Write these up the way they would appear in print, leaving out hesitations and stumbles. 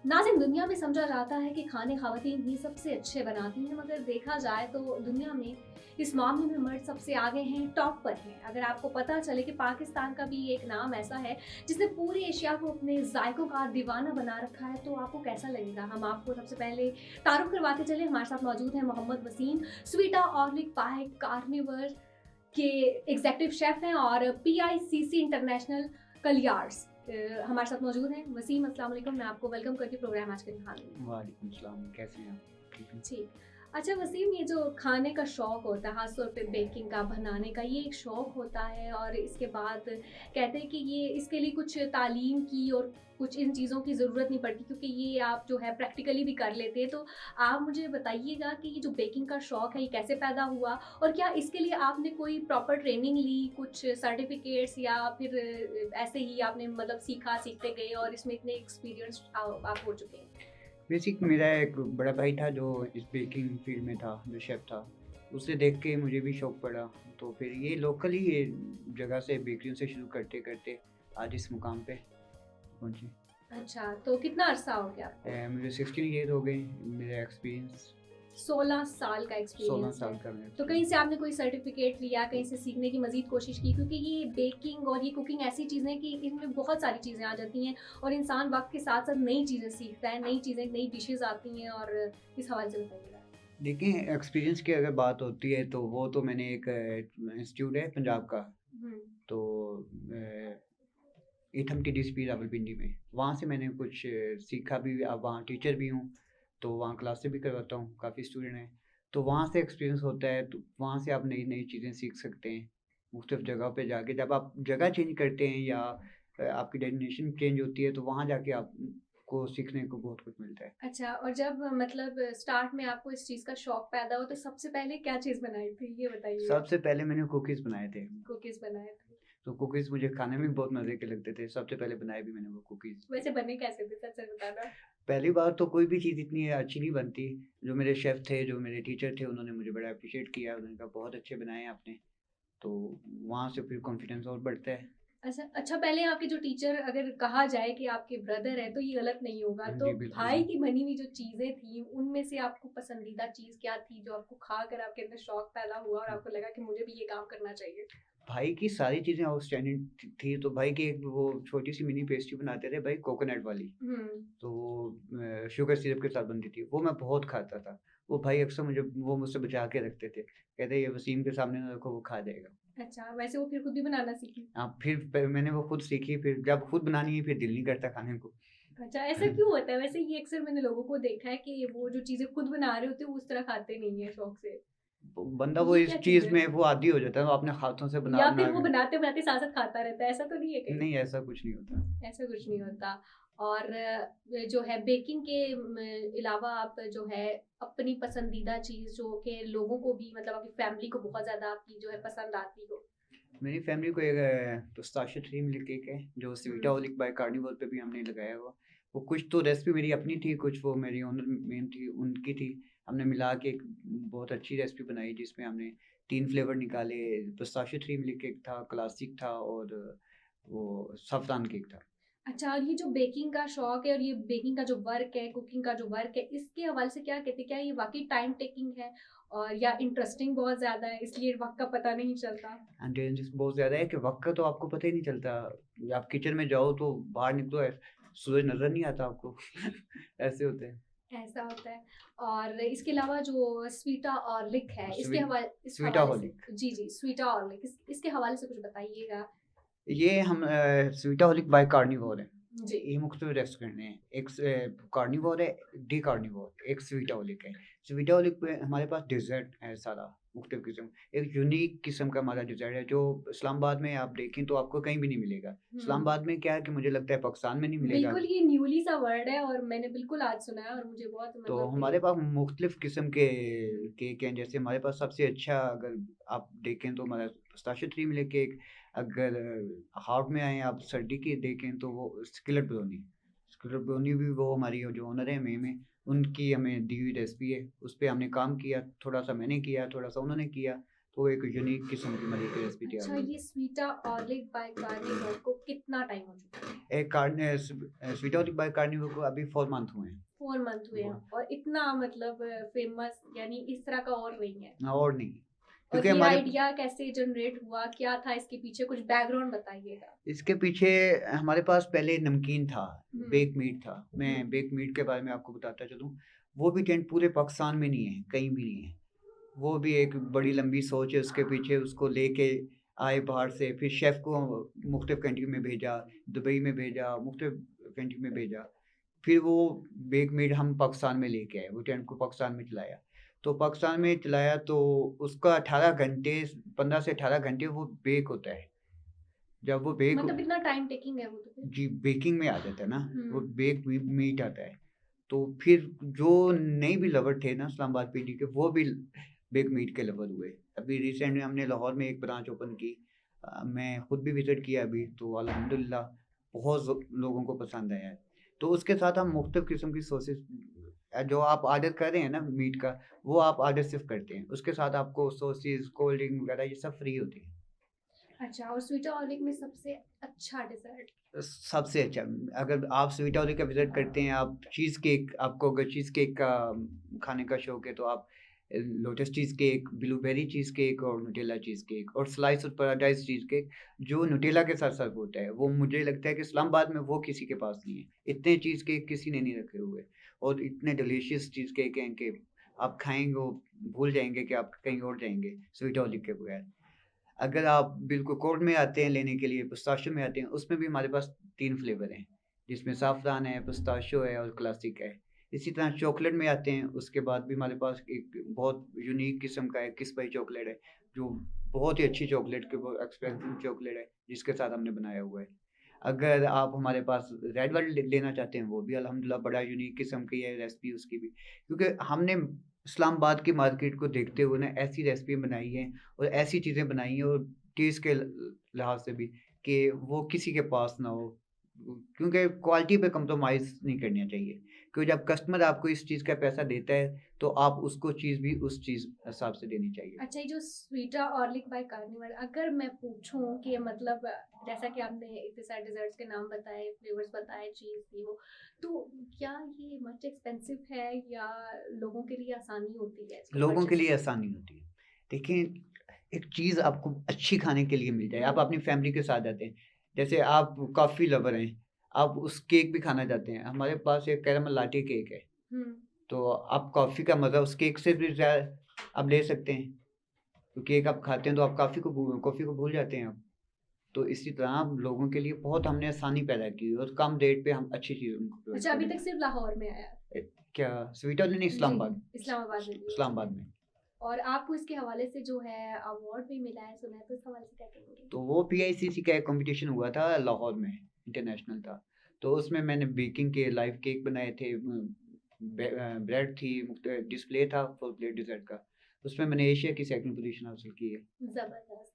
नाज़िम, दुनिया में समझा जाता है कि खाने ख़वातीन ही सबसे अच्छे बनाती हैं, मगर देखा जाए तो दुनिया में इस मामले में मर्द सबसे आगे हैं, टॉप पर हैं। अगर आपको पता चले कि पाकिस्तान का भी एक नाम ऐसा है जिसने पूरी एशिया को अपने जायकों का दीवाना बना रखा है, तो आपको कैसा लगेगा? हम आपको सबसे पहले तारुफ करवाते चले। हमारे साथ मौजूद हैं मोहम्मद वसीम, स्वीटा ऑर्लिक पाए कार्निवर के एग्जीक्यूटिव शेफ हैं और पीआईसीसी इंटरनेशनल कलियार्स हमारे साथ मौजूद हैं। वसीम, अस्सलाम वालेकुम, मैं आपको वेलकम करती हूँ प्रोग्राम आज के खाने में। वालेकुम सलाम, कैसे हैं आप? ठीक हैं? ठीक। अच्छा वसीम, ये जो खाने का शौक़ होता है, ख़ास तौर पे बेकिंग का, बनाने का, ये एक शौक़ होता है और इसके बाद कहते हैं कि ये इसके लिए कुछ तालीम की और कुछ इन चीज़ों की ज़रूरत नहीं पड़ती, क्योंकि ये आप जो है प्रैक्टिकली भी कर लेते हैं। तो आप मुझे बताइएगा कि ये जो बेकिंग का शौक़ है, ये कैसे पैदा हुआ और क्या इसके लिए आपने कोई प्रॉपर ट्रेनिंग ली, कुछ सर्टिफ़िकेट्स, या फिर ऐसे ही आपने मतलब सीखा, सीखते गए और इसमें इतने एक्सपीरियंस आप हो चुके हैं? बेसिक मेरा एक बड़ा भाई था जो इस बेकिंग फील्ड में था, जो शेफ़ था। उसे देख के मुझे भी शौक पड़ा, तो फिर ये लोकल ही ये जगह से बेकरियों से शुरू करते-करते आज इस मुकाम पे पहुँचे। अच्छा, तो कितना अरसा हो गया आपको? मुझे 16 ईयर हो गए, मेरा एक्सपीरियंस 16 साल का 16 एक्सपीरियंस साल है। का मेरा तो कहीं से एक्सपीरियंस। आपने कोई सर्टिफ़िकेट लिया, कहीं से सीखने की मज़ीद कोशिश की? क्योंकि ये बेकिंग और ये कुकिंग ऐसी चीज़ें हैं कि इनमें बहुत सारी चीज़ें आ जाती हैं और इंसान वक़्त के साथ-साथ नई चीज़ें सीखता है, नई चीज़ें, नई डिशेज़ आती हैं, और इस हवाले से बताइएगा। देखिए, एक्सपीरियंस की अगर बात होती है तो वो तो मैंने एक इंस्टीट्यूट है पंजाब का, हुँ। तो अ, ईथम टीडीएसपी रावलपिंडी में, वहाँ से मैंने कुछ सीखा भी। अब वहाँ टीचर भी हूँ, तो वहाँ क्लासेस भी करवाता हूँ, काफ़ी स्टूडेंट हैं। तो वहाँ से एक्सपीरियंस होता है, तो वहाँ से आप नई-नई चीज़ें सीख सकते हैं। मुख्तलिफ़ जगह पे जाके जब आप जगह चेंज करते हैं या आपकी डेस्टिनेशन चेंज होती है, तो वहाँ जाके आपको सीखने को बहुत कुछ मिलता है। अच्छा, और जब मतलब स्टार्ट में आपको इस चीज़ का शौक पैदा हुआ, तो सबसे पहले क्या चीज़ बनाई थी? ये बताइएगा। सबसे पहले मैंने कुकीज़ बनाए थे, कुकीज़ बनाए थे। तो कुकीज़ मुझे खाने में भी बहुत मज़े के लगते थे। सबसे पहले बनाए भी मैंने वो कुकीज़। वैसे बने कैसे थे, सच-सच बताना? पहली बार तो कोई भी चीज़ इतनी अच्छी नहीं बनती। जो मेरे शेफ़ थे, जो मेरे टीचर थे, उन्होंने मुझे बड़ा एप्रिशिएट किया। उन्होंने कहा बहुत अच्छे बनाए हैं आपने। तो वहाँ से फिर कॉन्फिडेंस और बढ़ता है। अच्छा अच्छा, पहले आपके जो टीचर, अगर कहा जाए कि आपके ब्रदर हैं, तो ये गलत नहीं होगा। तो जी, बिल्कुल भाई नहीं। की बनी हुई जो चीज़ें थी, उनमें से आपको पसंदीदा चीज़ क्या थी, जो आपको खाकर आपके अंदर शौक पैदा हुआ और आपको लगा कि मुझे भी ये काम करना चाहिए? भाई की सारी चीज़ें आउटस्टैंडिंग थी, तो भाई की एक वो छोटी-सी मिनी पेस्ट्री बनाते थे भाई, कोकोनट वाली। हुँ। तो वो शुगर सिरप के साथ बनती थी, वो मैं बहुत खाता था। वो भाई अक्सर वो मुझसे बचा के रखते थे। कहते ये वसीम के सामने ना रखो, वो खा जाएगा। अच्छा, वैसे वो फिर खुद भी बनाना सीखी? फिर मैंने वो खुद सीखी, फिर जब खुद बनानी है फिर दिल नहीं करता खाने को। अच्छा, ऐसा क्यों होता है? वैसे ये अक्सर मैंने लोगों को देखा है कि वो जो चीज़ें खुद बना रहे होते हैं, वो उस तरह खाते नहीं हैं शौक से। बंदा वो ये इस क्या चीज़ चीज़ है? में वो आदी हो जाता है, वो अपने हाथों से या बना-बना फिर वो के। बनाते-बनाते साथ-साथ खाता रहता है, ऐसा तो नहीं है कहीं? नहीं, ऐसा कुछ नहीं होता। ऐसा कुछ नहीं होता। और जो है बेकिंग के अलावा आप जो है अपनी पसंदीदा चीज़ जो कि लोगों को भी, मतलब आपकी फैमिली को बहुत ज़्यादा आपकी जो है पसंद आती हो? मेरी फैमिली को एक पिस्ताशियो थ्री मिल्क केक है, जो हुँ। स्वीटaholic बाय कार्निवल पे भी हमने लगाया हुआ। वो कुछ तो रेसिपी मेरी अपनी थी, कुछ वो मेरी ओनर मेन थी, उनकी थी। हमने मिला के एक बहुत अच्छी रेसिपी बनाई, जिसमें हमने 3 फ्लेवर निकाले। पिस्ताशियो थ्री मिल्क केक था, क्लासिक था और वो सैफ़्रॉन केक था। अच्छा, और ये जो बेकिंग का शौक है और ये बेकिंग का जो वर्क है, कुकिंग का जो वर्क है, इसके हवाले से क्या कहते हैं? क्या ये वाक़ई टाइम टेकिंग है और या इंटरेस्टिंग बहुत ज़्यादा है, इसलिए वक़्त का पता नहीं चलता? एंड डेंजरस बहुत ज़्यादा है कि वक़्त का तो आपको पता ही नहीं चलता। आप किचन में जाओ तो बाहर निकलो, सूरज नज़र नहीं आता आपको। ऐसे होते हैं। ऐसा होता है। और इसके अलावा जो स्वीटा ऑर्लिक है, इसके स्वीट इस हवाले से, स्वीटaholic। जी, जी, स्वीटा ऑर्लिक, इसके हवाले से कुछ बताइएगा? ये हम स्वीटaholic बाय कार्निवोर है। जी। ये मुख्तलिफ रेस्टोरेंट हैं। एक कार्निवोर है, डी कार्निवोर, एक स्वीटaholic है। स्वीटaholic पे हमारे पास डेज़र्ट है सारा मुख्तलिफ किस्म। एक यूनिक किस्म का हमारा डेज़र्ट है, जो इस्लामाबाद में आप देखें तो आपको कहीं भी नहीं मिलेगा। हुँ। इस्लामाबाद में क्या है कि मुझे लगता है पाकिस्तान में नहीं मिलेगा। बिल्कुल, ये न्यूली सा वर्ड है और मैंने बिल्कुल आज सुना है और मुझे बहुत तो मतलब हमारे ये। पास मुख्तलिफ किस्म के हुँ। केक हैं। जैसे हमारे पास सबसे अच्छा, अगर आप देखें तो हमारा पिस्ताशियो थ्री मिल्क केक। अगर हॉट में आएँ आप, सर्दी की देखें तो वो स्किलट ब्राउनी। स्किलट ब्राउनी भी वो हमारी जो ओनर है में उनकी हमें दी हुई रेसिपी है। उस पे हमने काम किया, थोड़ा-सा मैंने किया, थोड़ा-सा उन्होंने किया। तो एक यूनिक किस्म की मरी की रेसिपी तैयार अच्छा, हुई। ये स्वीटा ऑर्लिक बाय कार्निवल को कितना टाइम हो चुका है? एक स्वीट ऑलिव बाय कार्निवल को अभी 4 मंथ हुए हैं। 4 मंथ हुए हैं और इतना मतलब फेमस, यानी इस तरह का और नहीं है। और नहीं, और क्योंकि ये हमारे आइडिया कैसे जनरेट हुआ, क्या था इसके पीछे, कुछ बैकग्राउंड बताइएगा। इसके पीछे हमारे पास पहले नमकीन था, हम्म। बेक मीट था। मैं हम्म। बेक मीट के बारे में आपको बताता चलूँ, वो भी ट्रेंड पूरे पाकिस्तान में नहीं है, कहीं भी नहीं है। वो भी एक बड़ी लंबी सोच है उसके पीछे, उसको लेके आए बाहर से, फिर शेफ़ को मुख्तलिफ कंट्री में भेजा, दुबई में भेजा, मुख्तलिफ कंट्री में भेजा। फिर वो बेक मीट हम पाकिस्तान में लेके आए, वो ट्रेंड को पाकिस्तान में चलाया। तो पाकिस्तान में चलाया तो उसका 18 घंटे, 15 से 18 घंटे वो बेक होता है। जब वो बेक मतलब इतना टाइम टेकिंग है वो तो फिर। जी, बेकिंग में आ जाता है ना, वो हम्म। बेक मीट आता है। तो फिर जो नए भी लवर थे ना इस्लामाबाद पीडी के, वो भी बेक मीट के लवर हुए। अभी रिसेंट में हमने लाहौर में एक ब्रांच ओपन की। मैं खुद भी विजिट किया अभी, तो अल्हम्दुलिल्लाह बहुत लोगों को पसंद आया है। तो उसके साथ हम मुख्तलिफ किस्म की सॉसेस, जो आप ऑर्डर कर रहे हैं ना मीट का, वो आप ऑर्डर सिर्फ करते हैं, उसके साथ आपको सॉसेस, कोल्ड ड्रिंक वगैरह ये सब फ्री होती है। अच्छा, और स्वीटा ऑर्लिक में सबसे अच्छा डिजर्ट? सबसे अच्छा, अगर आप स्वीट हाउस का विज़िट करते हैं, आप चीज़ केक, आपको अगर चीज़ केक का खाने का शौक है, तो आप lotus cheese cake, blueberry cheese cake और न्यूटेला चीज़ केक और slice of paradise cheese cake, जो न्यूटेला के साथ सर्व होता है, वो मुझे लगता है कि इस्लामाबाद में वो किसी के पास नहीं है। इतने चीज़ केक किसी ने नहीं रखे हुए, और इतने डिलीशियस चीज़ केक हैं कि आप खाएँगे, वो भूल जाएँगे कि आप कहीं और जाएँगे स्वीट हाउस के बगैर। अगर आप बिल्कुल कोर्ट में आते हैं लेने के लिए, पिस्ताशियो में आते हैं, उसमें भी हमारे पास 3 फ्लेवर हैं, जिसमें साफ़्रान है, पिस्ताशियो है और क्लासिक है। इसी तरह चॉकलेट में आते हैं, उसके बाद भी हमारे पास एक बहुत यूनिक किस्म का है, किसबाई चॉकलेट है, जो बहुत ही अच्छी चॉकलेट के, वो एक्सपेंसिव चॉकलेट है, जिसके साथ हमने बनाया हुआ है। अगर आप हमारे पास रेड वेल्वेट लेना चाहते हैं, वो भी अल्हम्दुलिल्लाह बड़ा यूनिक किस्म की है रेसिपी उसकी भी। क्योंकि हमने इस्लामाबाद की मार्केट को देखते हुए ना ऐसी रेसिपी बनाई है और ऐसी चीज़ें बनाई हैं, और टेस्ट के लिहाज से भी, कि वो किसी के पास ना हो। क्योंकि क्वालिटी पे कंप्रोमाइज़ नहीं करना चाहिए, क्योंकि जब कस्टमर आपको इस चीज़ का पैसा देता है, तो आप उसको चीज़ भी उस चीज़ हिसाब से देनी चाहिए। अच्छा, ये जो स्वीटा ऑर्लिक बाय कार्निवल, अगर मैं पूछूं कि मतलब जैसा कि आपने इतने सारे डिजर्ट्स के नाम बताए, फ्लेवर्स बताए, चीज़ थी वो, तो क्या ये मच एक्सपेंसिव है या लोगों के लिए आसानी होती है इसको लोगों के परचेस लिए करने आसानी होती है। देखिए, एक चीज़ आपको अच्छी खाने के लिए मिल जाए, आप अपनी फैमिली के साथ जाते हैं, जैसे आप कॉफ़ी लवर हैं, आप उस केक भी खाना चाहते हैं, हमारे पास एक कैरामल लाटे केक है, में? तो आप कॉफ़ी का मज़ा उस केक से भी ज़्यादा आप ले सकते हैं। तो केक आप खाते हैं तो आप कॉफ़ी को भूल जाते हैं आप। तो इसी तरह हम लोगों के लिए बहुत हमने आसानी पैदा की और कम रेट पे हम अच्छी चीज़ उनको प्रोवाइड अच्छा, कर अभी रहे तक हैं। सिर्फ लाहौर में आया? क्या स्वीट वाले नहीं, जी, इस्लामाबाद, इस्लामाबाद में भी है, इस्लामाबाद ठीक में। है। और आपको इसके हवाले से जो है अवार्ड भी मिला है, सुना है, तो इस हवाले से क्या कहेंगे? तो वो पीआईसीसी का एक कॉम्पिटिशन हुआ था लाहौर में, इंटरनेशनल था। तो उसमें मैंने बेकिंग के लाइव केक बनाए थे, ब्रेड थी, डिस्प्ले था फुल प्लेट डिज़र्ट का। उसमें मैंने एशिया की सेकंड पोजीशन हासिल की है। ज़बरदस्त।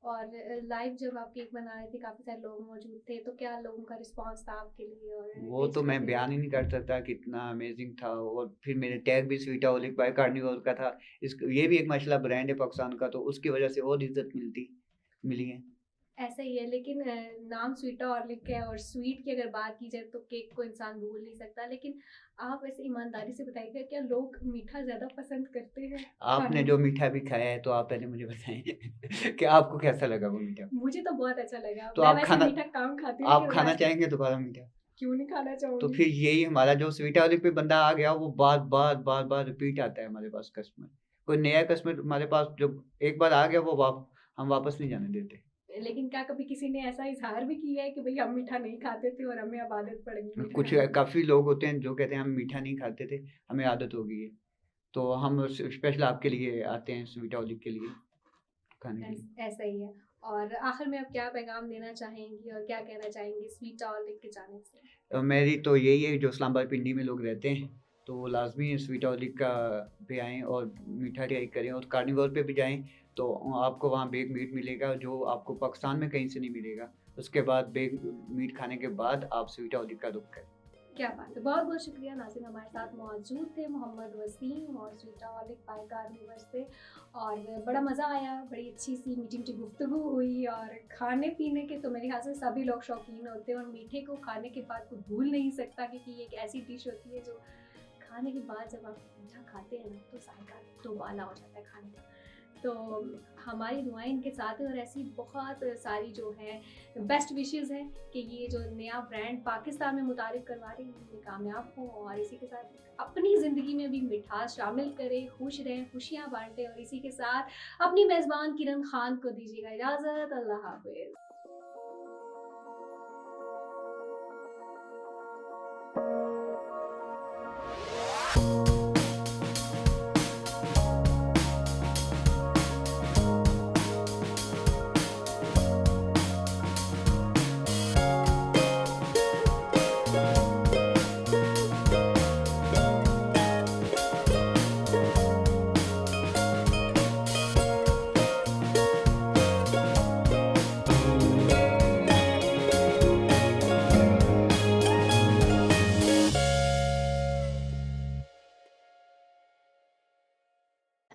और लाइव जब आप केक बना रहे थे, काफ़ी सारे लोग मौजूद थे, तो क्या लोगों का रिस्पॉन्स था आपके लिए और वो तो टेस्ट मैं करते हुए? बयान ही नहीं कर सकता कितना अमेज़िंग था, और फिर मेरे टैग भी स्वीटाहोलिक बाय कार्निवल का था। ये भी एक माशाल्लाह ब्रांड है पाकिस्तान का, तो उसकी वजह से और इज़्ज़त मिली है। ऐसा ही है, लेकिन नाम स्वीटा ऑर्लिक है और स्वीट की अगर बात की जाए तो केक को इंसान भूल नहीं सकता, लेकिन आप ऐसे ईमानदारी से बताइएगा, क्या लोग मीठा ज़्यादा पसंद करते हैं आपने खाने जो में? मीठा भी खाया है, तो आप पहले मुझे बताएँ कि आपको कैसा लगा वो मीठा? मुझे तो बहुत अच्छा लगा। तो मैं आप वैसे खाना मीठा कम खाती हूँ, आप लेकिन मैंने खाना आज तक चाहेंगे दोबारा मीठा? क्यों नहीं खाना तो चाहूँगी। फिर यही हमारा जो स्वीटाहोलिक पे बंदा आ गया, वो बार-बार रिपीट आता है हमारे पास कस्टमर। कोई नया कस्टमर हमारे पास जब एक बार आ गया, वो हम वापस नहीं जाने देते। लेकिन क्या कभी किसी ने ऐसा इज़हार भी किया है कि भई हम मीठा नहीं खाते थे और हमें अब आदत पड़ गई मीठा कुछ खाने की? काफ़ी लोग होते हैं जो कहते हैं हम मीठा नहीं खाते थे, हमें आदत हो गई है। तो हम स्पेशल आपके लिए आते हैं स्वीटाहोलिक के लिए, खाने के लिए। ऐसा ही है। और आखिर में आप क्या पैगाम देना चाहेंगी और क्या कहना चाहेंगी स्वीट ऑर्लिक की जानिब से? मेरी तो यही है, जो इस्लामाबाद पिंडी में लोग रहते हैं, तो वो लाज़मी स्वीटाहोलिक का पे आएँ और मीठा ट्राई करें, और कार्निवल पे भी जाएँ, तो आपको वहाँ बेक मीट मिलेगा, जो आपको पाकिस्तान में कहीं से नहीं मिलेगा। उसके बाद बेक मीट खाने के बाद आप स्वीटाहोलिक का रुख करें। क्या बात है, बहुत बहुत शुक्रिया। नाज़रीन, हमारे साथ मौजूद थे मोहम्मद वसीम और स्वीटहॉलिक पायकार व्यूअर्स से, और बड़ा मज़ा आया, बड़ी अच्छी सी मीटिंग की गुफ्तगू हुई। और खाने पीने के तो मेरे ख्याल से सभी लोग शौकीन होते हैं, और मीठे को खाने के बाद कोई भूल नहीं सकता, क्योंकि ये एक ऐसी डिश होती है जो खाने के बाद जब आप मीठा खाते हैं ना तो जायका दोबाला हो जाता है खाने का। तो हमारी दुआएं इनके साथ है, और ऐसी बहुत सारी जो है बेस्ट विशेस हैं कि ये जो नया ब्रांड पाकिस्तान में मुतारिफ करवा रही है ये कामयाब हो, और इसी के साथ अपनी ज़िंदगी में भी मिठास शामिल करें, खुश रहें, खुशियाँ बांटें। और इसी के साथ अपनी मेज़बान किरण खान को दीजिएगा इजाज़त। अल्लाह हाफ़िज़।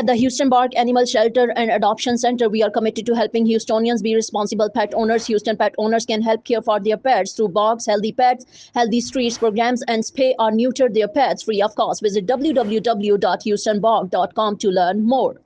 At the Houston Bark Animal Shelter and Adoption Center, we are committed to helping Houstonians be responsible pet owners. Houston pet owners can help care for their pets through Barks, Healthy Pets, Healthy Streets programs, and spay or neuter their pets free of cost. Visit www.houstonbark.com to learn more.